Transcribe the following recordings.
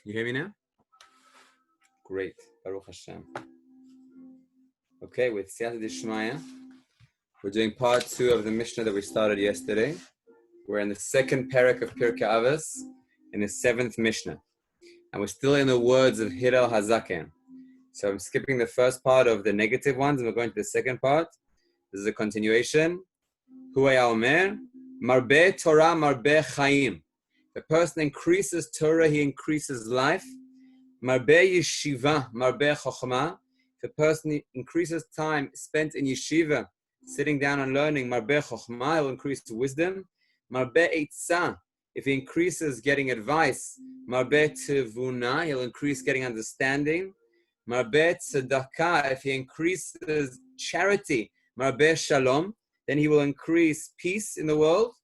You hear me now? Great. Baruch Hashem. Okay, with Siyata Dishmaya, we're doing part 2 of the Mishnah that we started yesterday. We're in the second parak of Pirkei Avos, in the 7th Mishnah. And we're still in the words of Hillel Hazaken. So I'm skipping the first part of the negative ones, and we're going to the second part. This is a continuation. Huaya Omer, Marbe Torah, Marbe Chaim. The person increases Torah, he increases life. Marbe Yeshiva, Marbe Chochma. If a person increases time spent in yeshiva, sitting down and learning, Marbe Chochma, he will increase wisdom. Marbe Eitzah, if he increases getting advice, Marbe Tevuna, he'll increase getting understanding. Marbe Tzedakah, if he increases charity, Marbe Shalom, then he will increase peace in the world.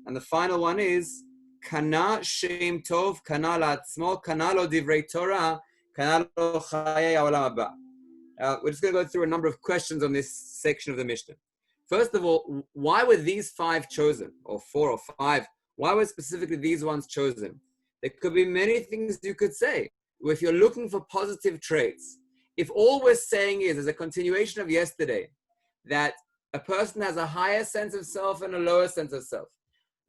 And the final one is Kana Shem Tov, Kana La'atzmo, Kana Lo Divrei Torah, Kana Lo Chayei Ha'olam Haba. We're just going to go through a number of questions on this section of the Mishnah. First of all, why were these 5 chosen, or 4 or 5? Why were specifically these ones chosen? There could be many things you could say. If you're looking for positive traits, if all we're saying is, as a continuation of yesterday, that a person has a higher sense of self and a lower sense of self.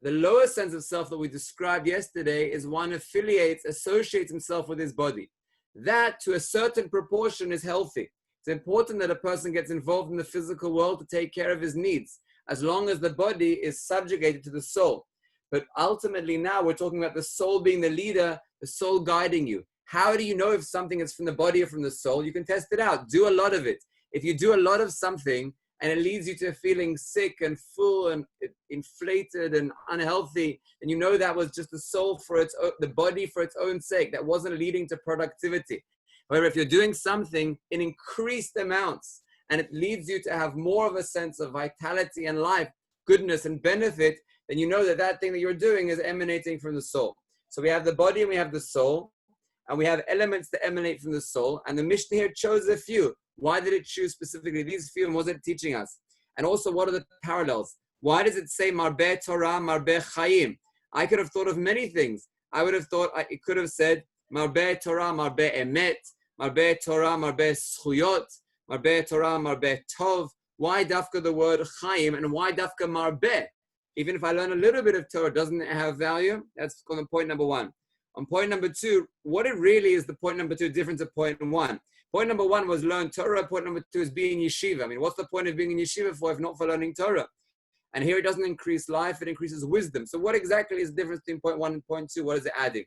The lower sense of self that we described yesterday is one associates himself with his body. That, to a certain proportion, is healthy. It's important that a person gets involved in the physical world to take care of his needs, as long as the body is subjugated to the soul. But ultimately now we're talking about the soul being the leader, the soul guiding you. How do you know if something is from the body or from the soul? You can test it out. Do a lot of it. If you do a lot of something and it leads you to feeling sick and full and inflated and unhealthy, and you know that was just the soul the body for its own sake. That wasn't leading to productivity. However, if you're doing something in increased amounts and it leads you to have more of a sense of vitality and life, goodness and benefit, then you know that that thing that you're doing is emanating from the soul. So we have the body and we have the soul, and we have elements that emanate from the soul. And the Mishnah here chose a few. Why did it choose specifically these few, and what was it teaching us? And also, what are the parallels? Why does it say Marbe Torah, Marbe Chaim? I could have thought of many things. I would have thought it could have said Marbe Torah, Marbe Emet, Marbe Torah, Marbe Zchuyot, Marbe Torah, Marbe Tov. Why dafka the word Chaim, and why dafka Marbe? Even if I learn a little bit of Torah, doesn't it have value? That's on point number 1. On point number 2, what it really is the point number 2 difference of point 1. Point number 1 was learn Torah. Point number 2 is being yeshiva. I mean, what's the point of being in yeshiva for if not for learning Torah? And here it doesn't increase life, it increases wisdom. So what exactly is the difference between point 1 and point 2? What is it adding?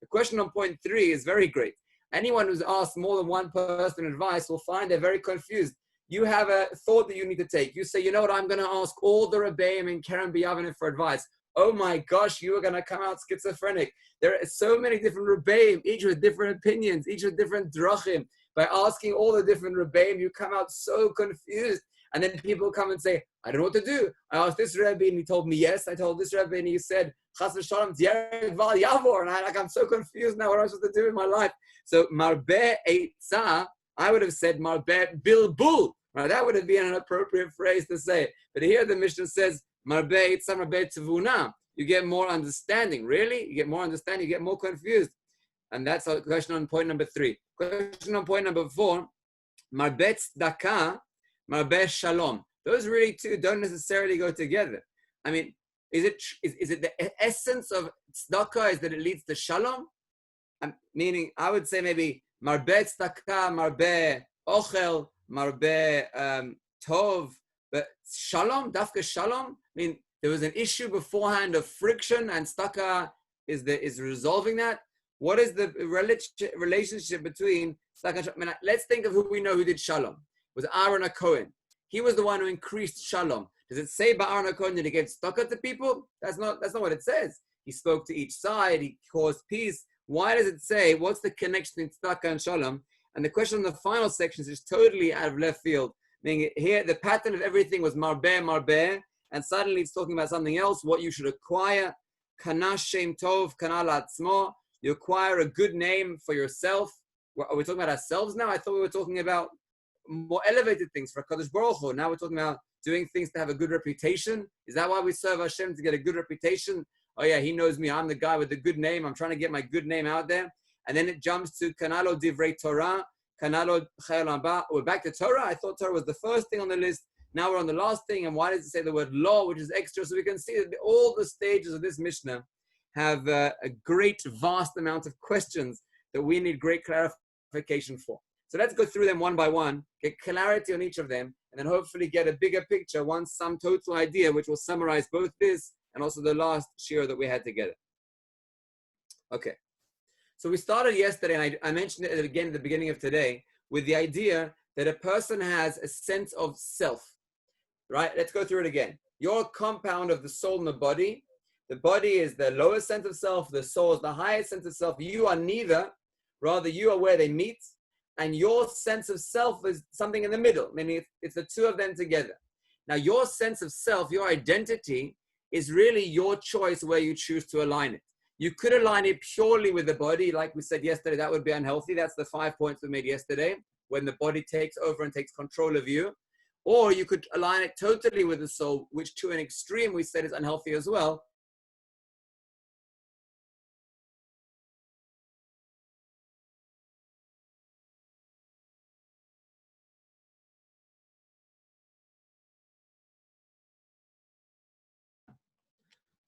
The question on point 3 is very great. Anyone who's asked more than one person advice will find they're very confused. You have a thought that you need to take. You say, you know what, I'm going to ask all the Rebbeim in Keren B'Yavneh for advice. Oh my gosh, you are going to come out schizophrenic. There are so many different Rebbeim, each with different opinions, each with different drachim. By asking all the different Rebbeim, you come out so confused. And then people come and say, I don't know what to do. I asked this Rebbe and he told me yes. I told this Rebbe and he said, Chas v'shalom, T'yerek val yavor. And I'm so confused now. What am I supposed to do in my life? So, Marbe Eitzah, I would have said Marbe Bilbul. Right? That would have been an appropriate phrase to say. But here the Mishnah says, Marbe Eitzah, Marbe Tevuna. You get more understanding. Really? You get more understanding. You get more confused. And that's our question on point number 3. Question on point number 4, Marbe Tzedakah, Marbe Shalom. Those really two don't necessarily go together. I mean, is it the essence of tzedakah is that it leads to shalom? Meaning, I would say maybe Marbe Tzedakah, Marbe Ochel, Marbe Tov, but Shalom, Dafka Shalom. I mean, there was an issue beforehand of friction, and tzedakah is resolving that. What is the relationship between tzedakah and shalom? I mean, let's think of who we know who did shalom. It was Aaron HaKohen. He was the one who increased shalom. Does it say by Aaron HaKohen that he gave tzedakah to people? That's not what it says. He spoke to each side. He caused peace. Why does it say, what's the connection between tzedakah and shalom? And the question in the final sections is totally out of left field. Meaning here, the pattern of everything was marbe, and suddenly it's talking about something else, what you should acquire. Kana shem tov, kana la'atzmo. You acquire a good name for yourself. Are we talking about ourselves now? I thought we were talking about more elevated things for Kadosh Baruch Hu. Now we're talking about doing things to have a good reputation. Is that why we serve Hashem, to get a good reputation? oh yeah, he knows me. I'm the guy with the good name. I'm trying to get my good name out there. And then it jumps to Kanalo Divrei Torah, Kanalo Chayil Haba. We're back to Torah. I thought Torah was the first thing on the list. Now we're on the last thing. And why does it say the word law, which is extra? So we can see that all the stages of this Mishnah have a great, vast amount of questions that we need great clarification for. So let's go through them one by one, get clarity on each of them, and then hopefully get a bigger picture, one sum total idea, which will summarize both this and also the last shir that we had together. Okay. So we started yesterday, and I mentioned it again at the beginning of today, with the idea that a person has a sense of self, right? Let's go through it again. You're a compound of the soul and the body. The body is the lowest sense of self. The soul is the highest sense of self. You are neither. Rather, you are where they meet. And your sense of self is something in the middle, meaning it's the two of them together. Now, your sense of self, your identity, is really your choice where you choose to align it. You could align it purely with the body, like we said yesterday, that would be unhealthy. That's the 5 points we made yesterday, when the body takes over and takes control of you. Or you could align it totally with the soul, which to an extreme we said is unhealthy as well.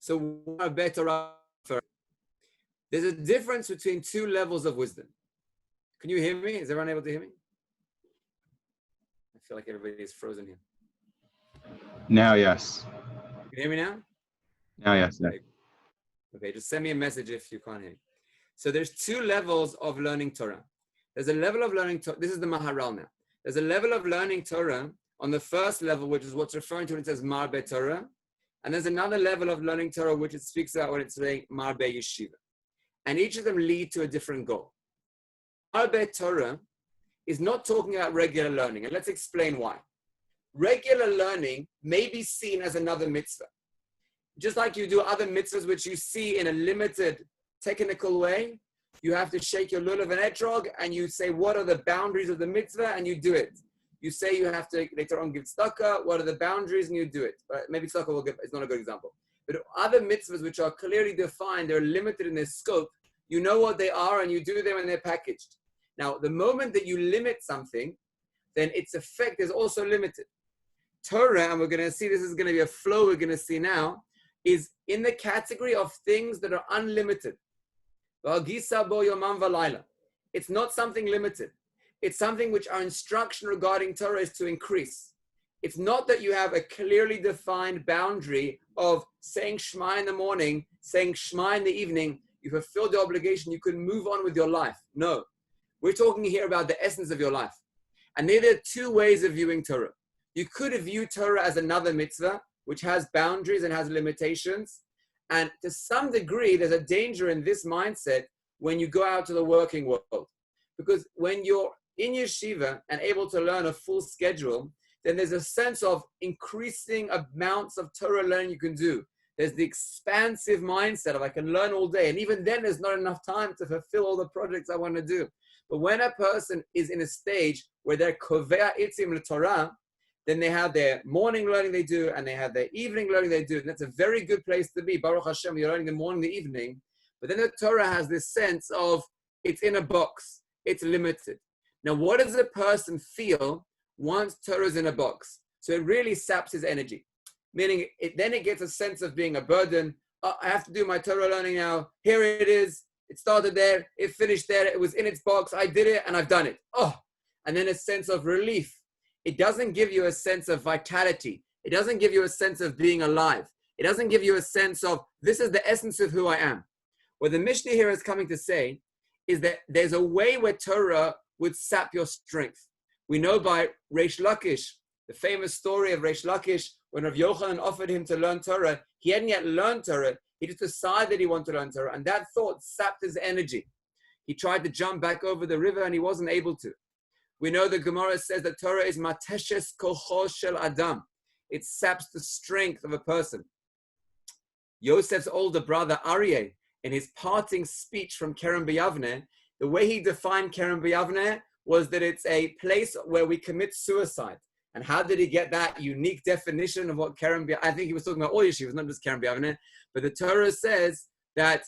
So we're better off. There's a difference between two levels of wisdom. Can you hear me? Is everyone able to hear me? I feel like everybody is frozen here. Now, yes. Can you hear me now? Now, yes. Okay, just send me a message if you can't hear me. So there's two levels of learning Torah. There's a level of learning Torah. This is the Maharal now. There's a level of learning Torah on the first level, which is what's referring to when it says Marbe Torah. And there's another level of learning Torah, which it speaks about when it's saying Marbe Yeshiva. And each of them lead to a different goal. Marbe Torah is not talking about regular learning. And let's explain why. Regular learning may be seen as another mitzvah. Just like you do other mitzvahs, which you see in a limited technical way, you have to shake your lulav and etrog, and you say, what are the boundaries of the mitzvah? And you do it. You say you have to later on give tzedakah, what are the boundaries? And you do it. Maybe tzedakah it's not a good example. But other mitzvahs which are clearly defined, they're limited in their scope, you know what they are and you do them and they're packaged. Now, the moment that you limit something, then its effect is also limited. Torah, and we're going to see, this is going to be a flow we're going to see now, is in the category of things that are unlimited. It's not something limited. It's something which our instruction regarding Torah is to increase. It's not that you have a clearly defined boundary of saying Shema in the morning, saying Shema in the evening, you fulfilled the obligation, you can move on with your life. No. We're talking here about the essence of your life. And there are two ways of viewing Torah. You could view Torah as another mitzvah, which has boundaries and has limitations. And to some degree, there's a danger in this mindset when you go out to the working world. Because when you're in yeshiva and able to learn a full schedule, then there's a sense of increasing amounts of Torah learning you can do. There's the expansive mindset of I can learn all day. And even then, there's not enough time to fulfill all the projects I want to do. But when a person is in a stage where they're kovea itzim l'Torah, then they have their morning learning they do, and they have their evening learning they do. And that's a very good place to be. Baruch Hashem, you're learning the morning, the evening. But then the Torah has this sense of it's in a box. It's limited. Now, what does a person feel once Torah is in a box? So it really saps his energy. Meaning, then it gets a sense of being a burden. Oh, I have to do my Torah learning now. Here it is. It started there. It finished there. It was in its box. I did it and I've done it. Oh, and then a sense of relief. It doesn't give you a sense of vitality. It doesn't give you a sense of being alive. It doesn't give you a sense of this is the essence of who I am. What the Mishnah here is coming to say is that there's a way where Torah would sap your strength. We know by Reish Lakish, the famous story of Reish Lakish, when Rav Yochanan offered him to learn Torah, he hadn't yet learned Torah. He just decided he wanted to learn Torah, and that thought sapped his energy. He tried to jump back over the river, and he wasn't able to. We know the Gemara says that Torah is mateshes kocho shel adam. It saps the strength of a person. Yosef's older brother Aryeh, in his parting speech from Kerem B'Yavneh, the way he defined Kerem B'Yavneh was that it's a place where we commit suicide. And how did he get that unique definition of what Keren B'Yavneh? I think he was talking about all yeshivas, not just Keren B'Yavneh. But the Torah says that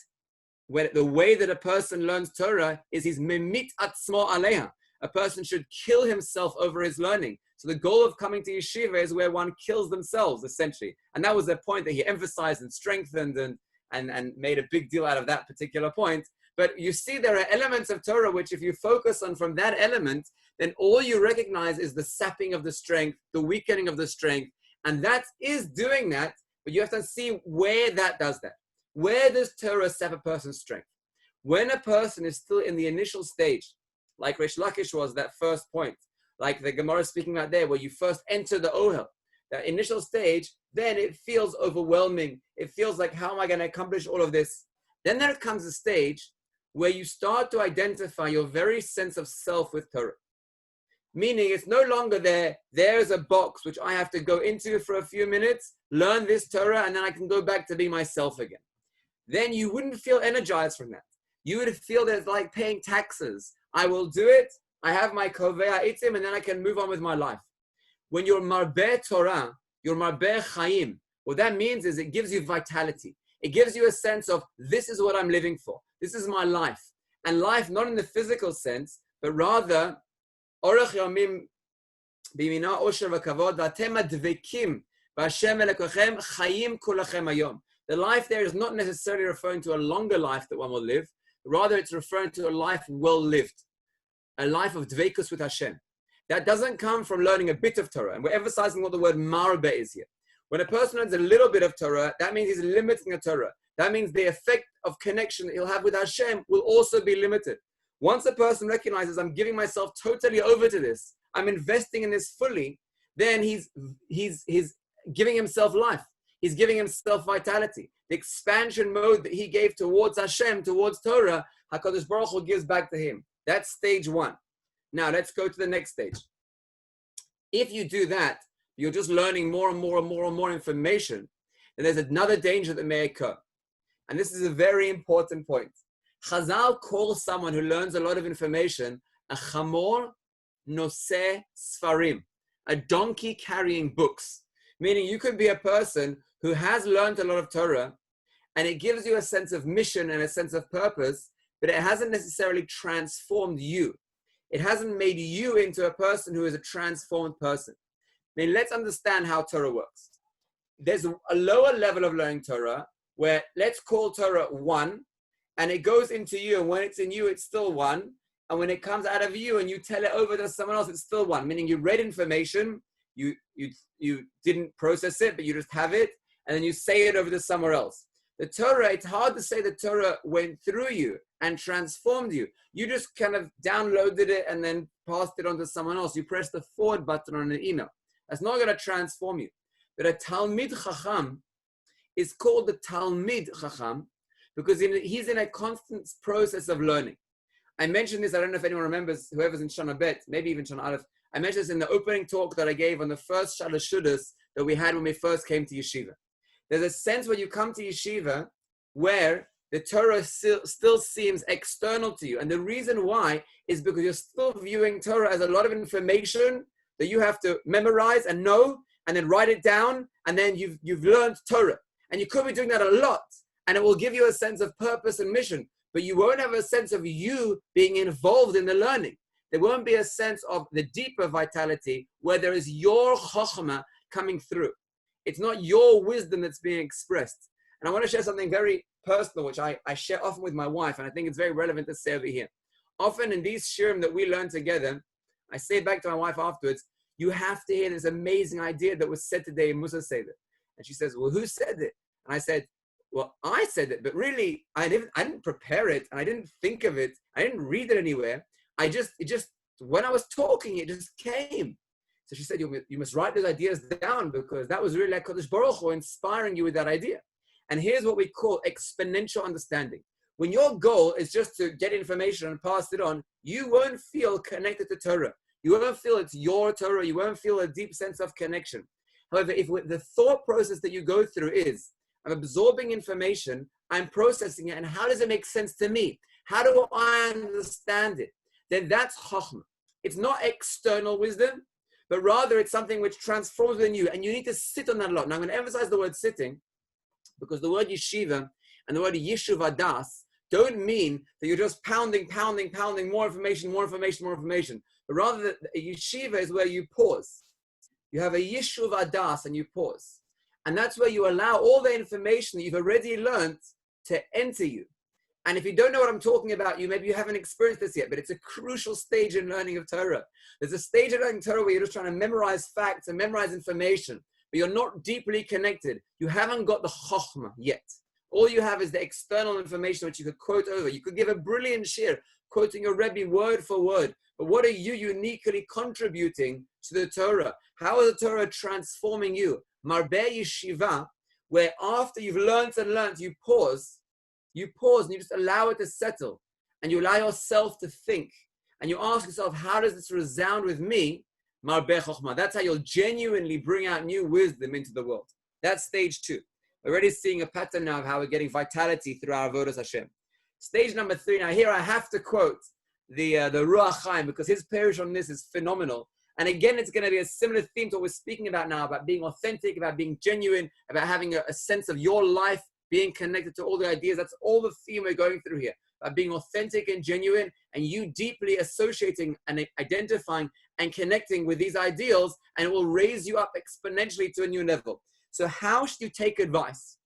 when the way that a person learns Torah is he's memit atzmo aleha. A person should kill himself over his learning. So the goal of coming to yeshiva is where one kills themselves, essentially. And that was the point that he emphasized and strengthened and made a big deal out of that particular point. But you see, there are elements of Torah which, if you focus on from that element, then all you recognize is the sapping of the strength, the weakening of the strength. And that is doing that, but you have to see where that does that. Where does Torah sap a person's strength? When a person is still in the initial stage, like Reish Lakish was, that first point, like the Gemara is speaking about there, where you first enter the Ohel, that initial stage, then it feels overwhelming. It feels like, how am I going to accomplish all of this? Then there comes a stage where you start to identify your very sense of self with Torah. Meaning it's no longer there's a box which I have to go into for a few minutes, learn this Torah, and then I can go back to be myself again. Then you wouldn't feel energized from that. You would feel that it's like paying taxes. I will do it, I have my kovea itim, and then I can move on with my life. When you're marbeh Torah, you're marbeh chaim, what that means is it gives you vitality. It gives you a sense of, this is what I'm living for. This is my life. And life, not in the physical sense, but rather, orach yomim b'mina osher v'kavod v'atem advekim v'Hashem elekochem chayim kulachem hayom. The life there is not necessarily referring to a longer life that one will live. Rather, it's referring to a life well lived. A life of dveikus with Hashem. That doesn't come from learning a bit of Torah. And we're emphasizing what the word marbe is here. When a person learns a little bit of Torah, that means he's limiting a Torah. That means the effect of connection that he'll have with Hashem will also be limited. Once a person recognizes, I'm giving myself totally over to this, I'm investing in this fully, then he's giving himself life. He's giving himself vitality. The expansion mode that he gave towards Hashem, towards Torah, HaKadosh Baruch Hu gives back to him. That's stage one. Now let's go to the next stage. If you do that, you're just learning more and more and more and more information, then there's another danger that may occur. And this is a very important point. Chazal calls someone who learns a lot of information a chamor noseh sfarim, a donkey carrying books. Meaning you could be a person who has learned a lot of Torah, and it gives you a sense of mission and a sense of purpose, but it hasn't necessarily transformed you. It hasn't made you into a person who is a transformed person. I mean, let's understand how Torah works. There's a lower level of learning Torah where let's call Torah one, and it goes into you, and when it's in you, it's still one. And when it comes out of you and you tell it over to someone else, it's still one. Meaning you read information, you didn't process it, but you just have it, and then you say it over to somewhere else. The Torah, it's hard to say the Torah went through you and transformed you. You just kind of downloaded it and then passed it on to someone else. You press the forward button on an email. That's not going to transform you. But a Talmid Chacham is called the Talmid Chacham because he's in a constant process of learning. I mentioned this, I don't know if anyone remembers, whoever's in Shana Bet, maybe even Shana Aleph. I mentioned this in the opening talk that I gave on the first Shalosh Shudas that we had when we first came to Yeshiva. There's a sense when you come to Yeshiva where the Torah still seems external to you. And the reason why is because you're still viewing Torah as a lot of information that you have to memorize and know and then write it down, and then you've learned Torah. And you could be doing that a lot, and it will give you a sense of purpose and mission, but you won't have a sense of you being involved in the learning. There won't be a sense of the deeper vitality where there is your chokhmah coming through. It's not your wisdom that's being expressed. And I want to share something very personal, which I share often with my wife, and I think it's very relevant to say over here. Often in these shiurim that we learn together, I say back to my wife afterwards, you have to hear this amazing idea that was said today in Musa Seder. And she says, well, who said it? And I said, well, I said it, but really, I didn't prepare it, and I didn't think of it. I didn't read it anywhere. When I was talking, it just came. So she said, you must write those ideas down because that was really like Kodesh Baruch Hu inspiring you with that idea. And here's what we call exponential understanding. When your goal is just to get information and pass it on, you won't feel connected to Torah. You won't feel it's your Torah. You won't feel a deep sense of connection. However, if the thought process that you go through is, I'm absorbing information, I'm processing it, and how does it make sense to me? How do I understand it? Then that's chokhmah. It's not external wisdom, but rather it's something which transforms within you, and you need to sit on that a lot. Now I'm going to emphasize the word sitting, because the word yeshiva and the word yishuv adas don't mean that you're just pounding, more information. But rather, that a yeshiva is where you pause. You have a yishuv adas and you pause. And that's where you allow all the information that you've already learned to enter you. And if you don't know what I'm talking about, maybe you haven't experienced this yet, but it's a crucial stage in learning of Torah. There's a stage of learning Torah where you're just trying to memorize facts and memorize information, but you're not deeply connected. You haven't got the chokhmah yet. All you have is the external information which you could quote over. You could give a brilliant shir, quoting your Rebbe word for word. But what are you uniquely contributing to the Torah? How is the Torah transforming you? Marbeh Yeshiva, where after you've learned and learned, you pause and you just allow it to settle. And you allow yourself to think. And you ask yourself, how does this resound with me? Marbeh Chokhmah. That's how you'll genuinely bring out new wisdom into the world. That's stage 2. We're already seeing a pattern now of how we're getting vitality through our avodas Hashem. Stage number 3. Now here I have to quote the Ruach Chaim, because his parish on this is phenomenal. And again, it's going to be a similar theme to what we're speaking about now, about being authentic, about being genuine, about having a sense of your life being connected to all the ideas. That's all the theme we're going through here, about being authentic and genuine, and you deeply associating and identifying and connecting with these ideals, and it will raise you up exponentially to a new level. So how should you take advice?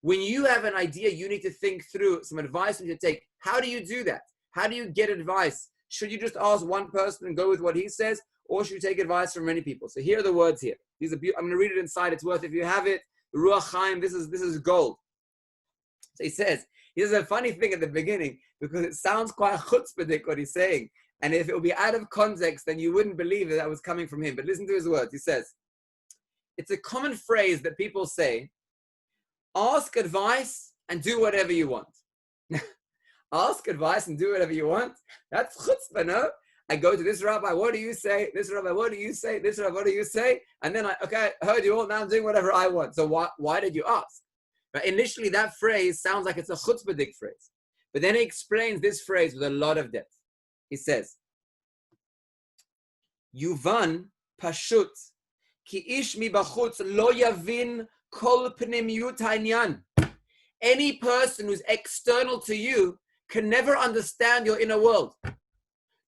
When you have an idea, you need to think through some advice you need to take. How do you do that? How do you get advice? Should you just ask one person and go with what he says, or should you take advice from many people? So here are the words here. These are I'm going to read it inside. It's worth, if you have it, Ruach Chaim, this is gold. So he says a funny thing at the beginning, because it sounds quite chutzpahdik what he's saying. And if it would be out of context, then you wouldn't believe that was coming from him. But listen to his words. He says, it's a common phrase that people say, ask advice and do whatever you want. Ask advice and do whatever you want. That's chutzpah, no? I go to this rabbi, what do you say? This rabbi, what do you say? This rabbi, what do you say? And then I heard you all, now I'm doing whatever I want. So why did you ask? But initially that phrase sounds like it's a chutzpahdik phrase. But then he explains this phrase with a lot of depth. He says, Yuvan pashut ki ish mi bachutz lo yavin kol pnimiyut ha'inyan. Any person who's external to you can never understand your inner world.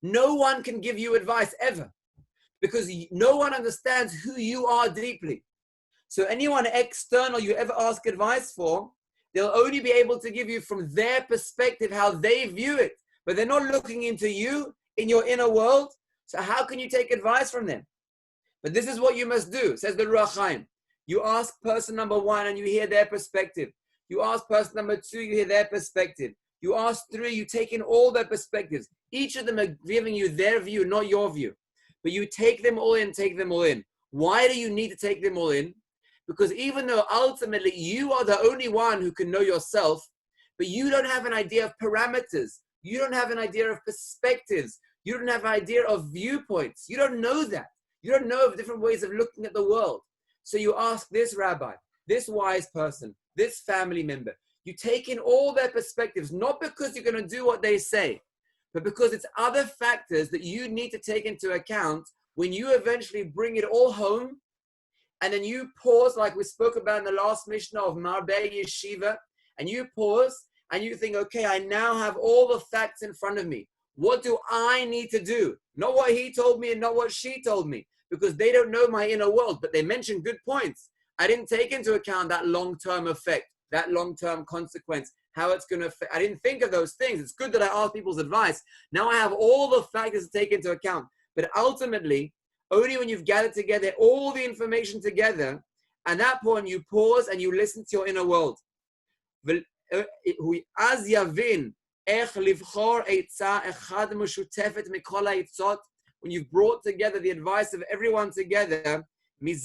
No one can give you advice ever, because no one understands who you are deeply. So anyone external you ever ask advice for, they'll only be able to give you from their perspective how they view it, but they're not looking into you in your inner world. So how can you take advice from them? But this is what you must do, says the Ruach Chaim. You ask person number 1 and you hear their perspective. You ask person number 2, you hear their perspective. You ask 3, you take in all their perspectives. Each of them are giving you their view, not your view. But you take them all in, Why do you need to take them all in? Because even though ultimately you are the only one who can know yourself, but you don't have an idea of parameters. You don't have an idea of perspectives. You don't have an idea of viewpoints. You don't know that. You don't know of different ways of looking at the world. So you ask this rabbi, this wise person, this family member. You take in all their perspectives, not because you're going to do what they say, but because it's other factors that you need to take into account when you eventually bring it all home. And then you pause, like we spoke about in the last Mishnah of Marbeh Yeshiva, and you pause and you think, okay, I now have all the facts in front of me. What do I need to do? Not what he told me and not what she told me, because they don't know my inner world, but they mentioned good points. I didn't take into account that long-term effect, that long-term consequence, how it's going to affect. I didn't think of those things. It's good that I asked people's advice. Now I have all the factors to take into account. But ultimately, only when you've gathered together all the information together, at that point you pause and you listen to your inner world. When you've brought together the advice of everyone together, you've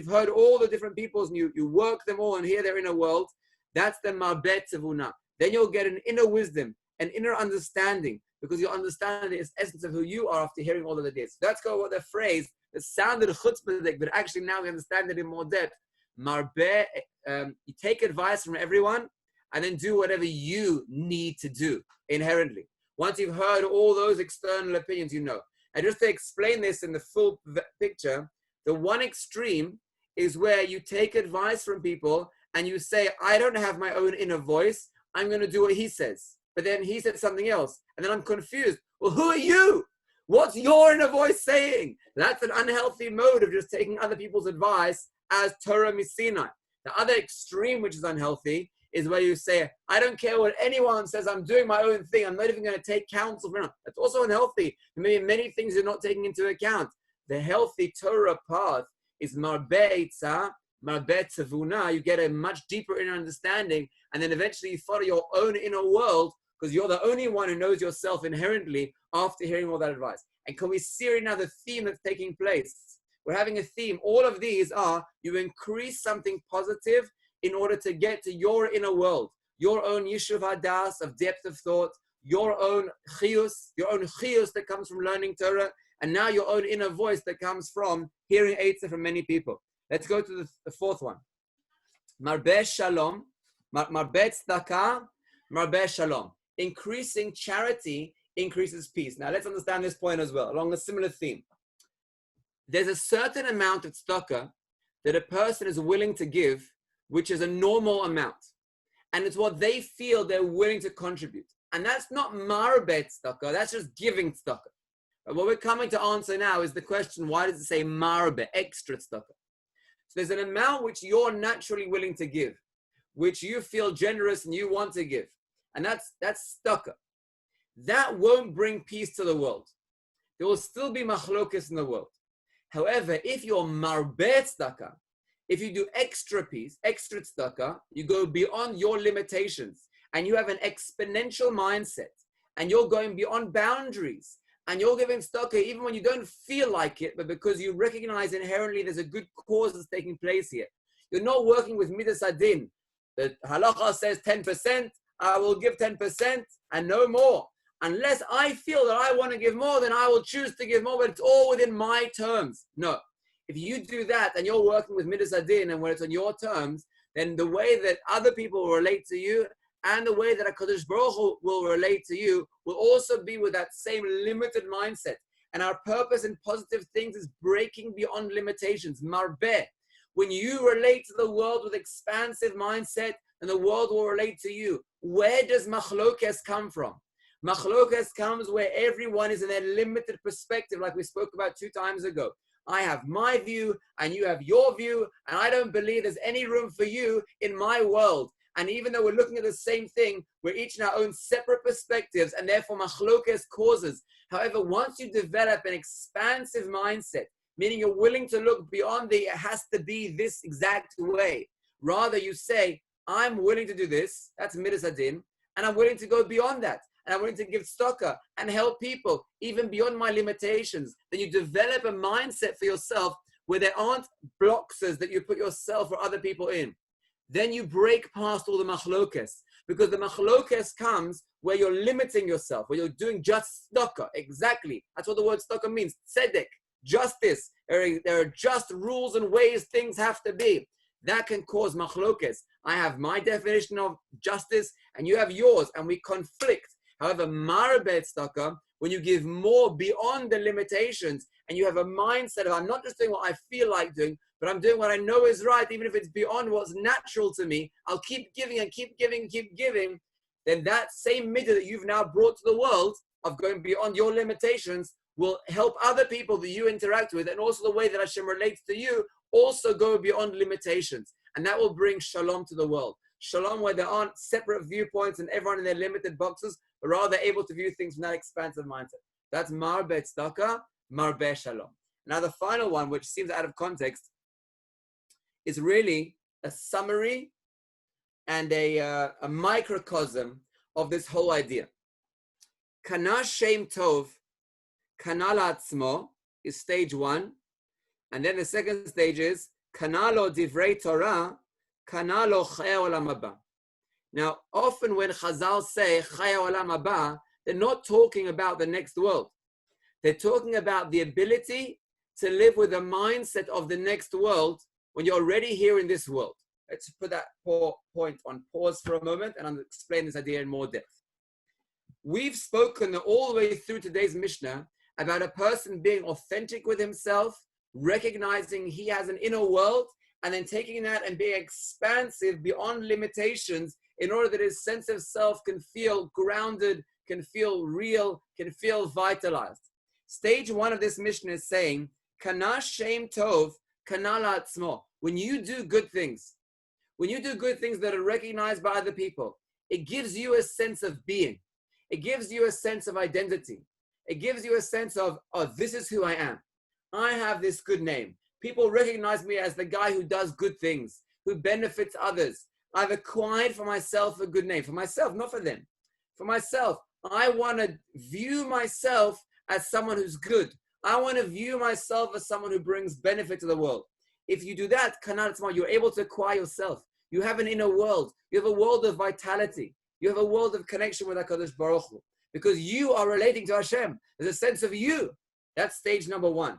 heard all the different peoples and you work them all and hear their inner world. That's the marbeh tzavuna. Then you'll get an inner wisdom, an inner understanding, because you'll understand the essence of who you are after hearing all of the days. That's what the phrase that sounded chutzpahdik, but actually now we understand it in more depth. Marbeh, you take advice from everyone and then do whatever you need to do inherently. Once you've heard all those external opinions, you know. And just to explain this in the full picture, the one extreme is where you take advice from people and you say, I don't have my own inner voice. I'm going to do what he says. But then he said something else. And then I'm confused. Well, who are you? What's your inner voice saying? That's an unhealthy mode of just taking other people's advice as Torah Misinai. The other extreme, which is unhealthy, is where you say, I don't care what anyone says. I'm doing my own thing. I'm not even going to take counsel from anyone. That's also unhealthy. There may be many things you're not taking into account. The healthy Torah path is marbeh itzah, marbeh tzavuna. You get a much deeper inner understanding, and then eventually you follow your own inner world because you're the only one who knows yourself inherently after hearing all that advice. And can we see right now the theme that's taking place? We're having a theme. All of these are you increase something positive in order to get to your inner world, your own yishuv hadas of depth of thought, your own chiyus that comes from learning Torah, and now your own inner voice that comes from hearing Eitzah from many people. Let's go to the fourth one. Marbeh shalom, marbeh tzedakah, marbeh shalom. Increasing charity increases peace. Now let's understand this point as well, along a similar theme. There's a certain amount of tzedakah that a person is willing to give, which is a normal amount. And it's what they feel they're willing to contribute. And that's not marbeh tzedakah, that's just giving tzedakah. But what we're coming to answer now is the question, why does it say marbeh, extra tzedakah? So there's an amount which you're naturally willing to give, which you feel generous and you want to give. And that's tzedakah. That won't bring peace to the world. There will still be machlokas in the world. However, if you're marbeh tzedakah, if you do extra peace, extra tzedakah, you go beyond your limitations and you have an exponential mindset and you're going beyond boundaries and you're giving tzedakah even when you don't feel like it, but because you recognize inherently there's a good cause that's taking place here. You're not working with midas adin. The halacha says 10%, I will give 10% and no more. Unless I feel that I want to give more, then I will choose to give more, but it's all within my terms. No. If you do that and you're working with midas adin and when it's on your terms, then the way that other people will relate to you and the way that HaKadosh Baruch Hu will relate to you will also be with that same limited mindset. And our purpose in positive things is breaking beyond limitations. Marbeh. When you relate to the world with expansive mindset, and the world will relate to you. Where does machlokas come from? Machlokas comes where everyone is in their limited perspective, like we spoke about 2 times ago. I have my view and you have your view, and I don't believe there's any room for you in my world. And even though we're looking at the same thing, we're each in our own separate perspectives, and therefore machlokas causes. However, once you develop an expansive mindset, meaning you're willing to look beyond it has to be this exact way. Rather, you say, I'm willing to do this, that's midas adin, and I'm willing to go beyond that. And I'm willing to give tzedakah and help people, even beyond my limitations. Then you develop a mindset for yourself where there aren't boxes that you put yourself or other people in. Then you break past all the machlokas, because the machlokas comes where you're limiting yourself, where you're doing just tzedakah. Exactly. That's what the word tzedakah means. Tzedek, justice. There are just rules and ways things have to be. That can cause machlokas. I have my definition of justice and you have yours, and we conflict. However, marbeh tzedakah, when you give more beyond the limitations and you have a mindset of I'm not just doing what I feel like doing, but I'm doing what I know is right, even if it's beyond what's natural to me, I'll keep giving and keep giving and keep giving, then that same midah that you've now brought to the world of going beyond your limitations will help other people that you interact with, and also the way that Hashem relates to you also go beyond limitations. And that will bring shalom to the world. Shalom where there aren't separate viewpoints and everyone in their limited boxes, but rather able to view things from that expansive mindset. That's marbeh tzedakah, marbeh shalom. Now the final one, which seems out of context, is really a summary and a microcosm of this whole idea. Kana shem tov, kana la'atzmo is stage 1. And then the second stage is kana lo divrei Torah, kana lo chaya olam haba. Now, often when Chazal say chaya olam haba, they're not talking about the next world. They're talking about the ability to live with the mindset of the next world when you're already here in this world. Let's put that point on pause for a moment, and I'll explain this idea in more depth. We've spoken all the way through today's Mishnah about a person being authentic with himself, recognizing he has an inner world, and then taking that and being expansive beyond limitations in order that his sense of self can feel grounded, can feel real, can feel vitalized. Stage 1 of this mission is saying, Kana Shem Tov, Kana La'atzmo. When you do good things that are recognized by other people, it gives you a sense of being. It gives you a sense of identity. It gives you a sense of, oh, this is who I am. I have this good name. People recognize me as the guy who does good things, who benefits others. I've acquired for myself a good name. For myself, not for them. For myself, I want to view myself as someone who's good. I want to view myself as someone who brings benefit to the world. If you do that, you're able to acquire yourself. You have an inner world. You have a world of vitality. You have a world of connection with HaKadosh Baruch Hu. Because you are relating to Hashem. There's a sense of you. That's stage number 1.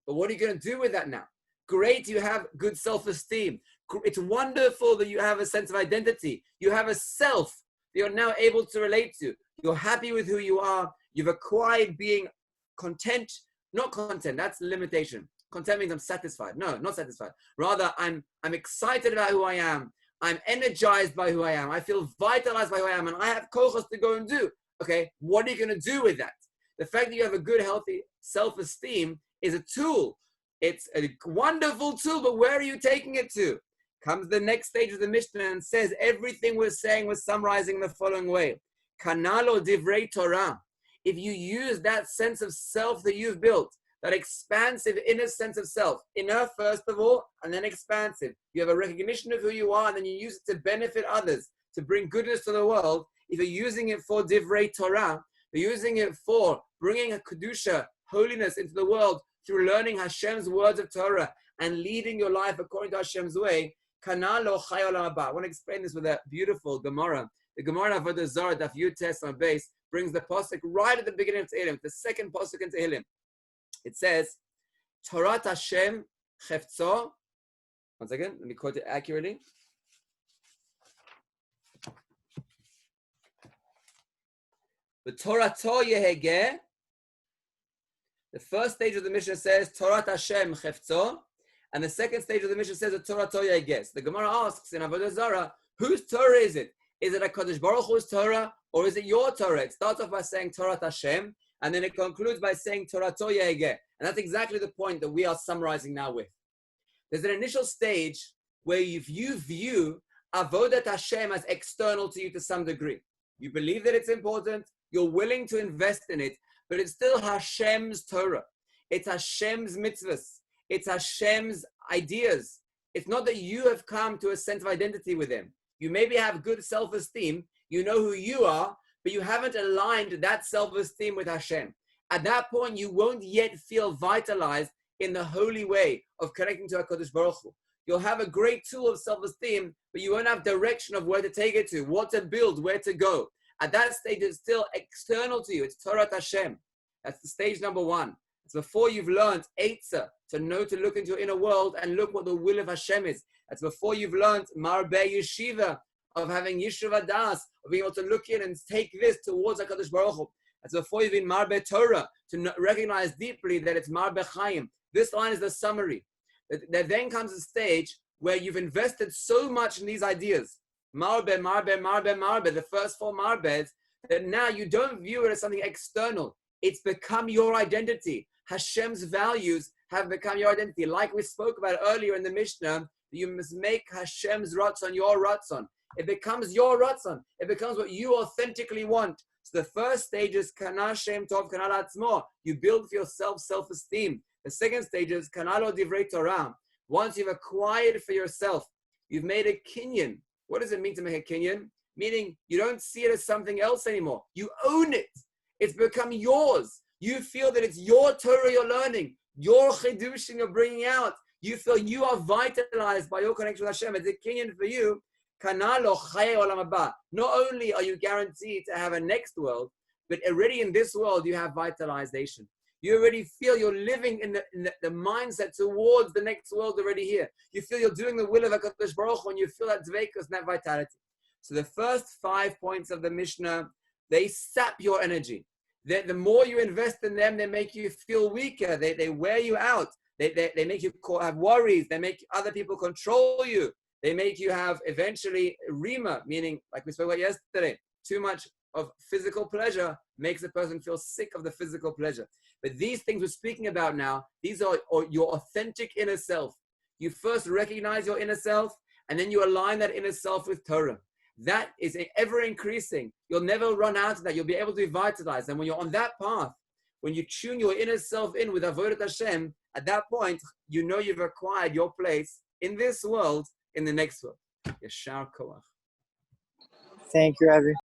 But what are you going to do with that now? Great, you have good self-esteem. It's wonderful that you have a sense of identity. You have a self that you're now able to relate to. You're happy with who you are. You've acquired being content. Not content, that's limitation. Content means I'm satisfied. No, not satisfied. Rather, I'm excited about who I am. I'm energized by who I am. I feel vitalized by who I am. And I have kochos to go and do. Okay, what are you going to do with that? The fact that you have a good, healthy self-esteem is a tool. It's a wonderful tool, but where are you taking it to? Comes the next stage of the Mishnah and says everything we're saying, we're summarizing the following way. Kanalo divrei Torah. If you use that sense of self that you've built, that expansive inner sense of self, inner first of all, and then expansive. You have a recognition of who you are, and then you use it to benefit others, to bring goodness to the world. If you're using it for divrei Torah, you're using it for bringing a kedusha, holiness into the world through learning Hashem's words of Torah and leading your life according to Hashem's way. Kana lo chay olam haba. I want to explain this with a beautiful Gemara. The Gemara of Avodah Zarah, Daf Yud Tes on base, brings the pasuk right at the beginning of Tehillim, the second pasuk in Tehillim. It says, Torat Hashem chefzo. One second, let me quote it accurately. The Torato Yehegeh. The first stage of the Mishnah says, Torat Hashem chefzo. And the second stage of the Mishnah says, the Torato Yehegeh. The Gemara asks in Avodah Zarah, whose Torah is it? Is it HaKadosh Baruch Hu's Torah, or is it your Torah? It starts off by saying Torat Hashem, and then it concludes by saying Torato Yehegeh. And that's exactly the point that we are summarizing now with. There's an initial stage where if you view Avodat Hashem as external to you to some degree. You believe that it's important, you're willing to invest in it, but it's still Hashem's Torah. It's Hashem's mitzvahs. It's Hashem's ideas. It's not that you have come to a sense of identity with Him. You maybe have good self-esteem, you know who you are, but you haven't aligned that self-esteem with Hashem. At that point, you won't yet feel vitalized in the holy way of connecting to HaKadosh Baruch Hu. You'll have a great tool of self-esteem, but you won't have direction of where to take it to, what to build, where to go. At that stage, it's still external to you. It's Torat Hashem. That's the stage number 1. It's before you've learned Eitzah, to know to look into your inner world and look what the will of Hashem is. That's before you've learned Marbe Yeshiva, of having Yeshiva Das, of being able to look in and take this towards HaKadosh Baruch Hu. That's before you've been Marbe Torah, to recognize deeply that it's Marbe Chaim. This line is the summary. There then comes a stage where you've invested so much in these ideas, Marbe, Marbe, Marbe, Marbe, the first 4 Marbes, that now you don't view it as something external. It's become your identity. Hashem's values have become your identity. Like we spoke about earlier in the Mishnah, you must make Hashem's Ratzon your Ratzon. It becomes your Ratzon. It becomes what you authentically want. So the first stage is Kana Shem Tov Kana La'atzmo. You build for yourself self-esteem. The second stage is Kana Lo Divrei Torah. Once you've acquired for yourself, you've made a kinyan. What does it mean to make a kinyan? Meaning you don't see it as something else anymore. You own it. It's become yours. You feel that it's your Torah you're learning, your chidushim you're bringing out. You feel you are vitalized by your connection with Hashem. It's a kinyan for you. Not only are you guaranteed to have a next world, but already in this world you have vitalization. You already feel you're living in the mindset towards the next world already here. You feel you're doing the will of HaKadosh Baruch Hu, and you feel that dveikus and that vitality. So the first 5 points of the Mishnah, they sap your energy. The more you invest in them, they make you feel weaker. They wear you out. They make you have worries. They make other people control you. They make you have eventually rima, meaning, like we spoke about yesterday, too much of physical pleasure makes a person feel sick of the physical pleasure. But these things we're speaking about now, these are your authentic inner self. You first recognize your inner self, and then you align that inner self with Torah. That is ever increasing. You'll never run out of that. You'll be able to revitalize. And when you're on that path, when you tune your inner self in with Avodat Hashem, at that point, you know you've acquired your place in this world, in the next world. Yeshar Koach. Thank you, Rabbi.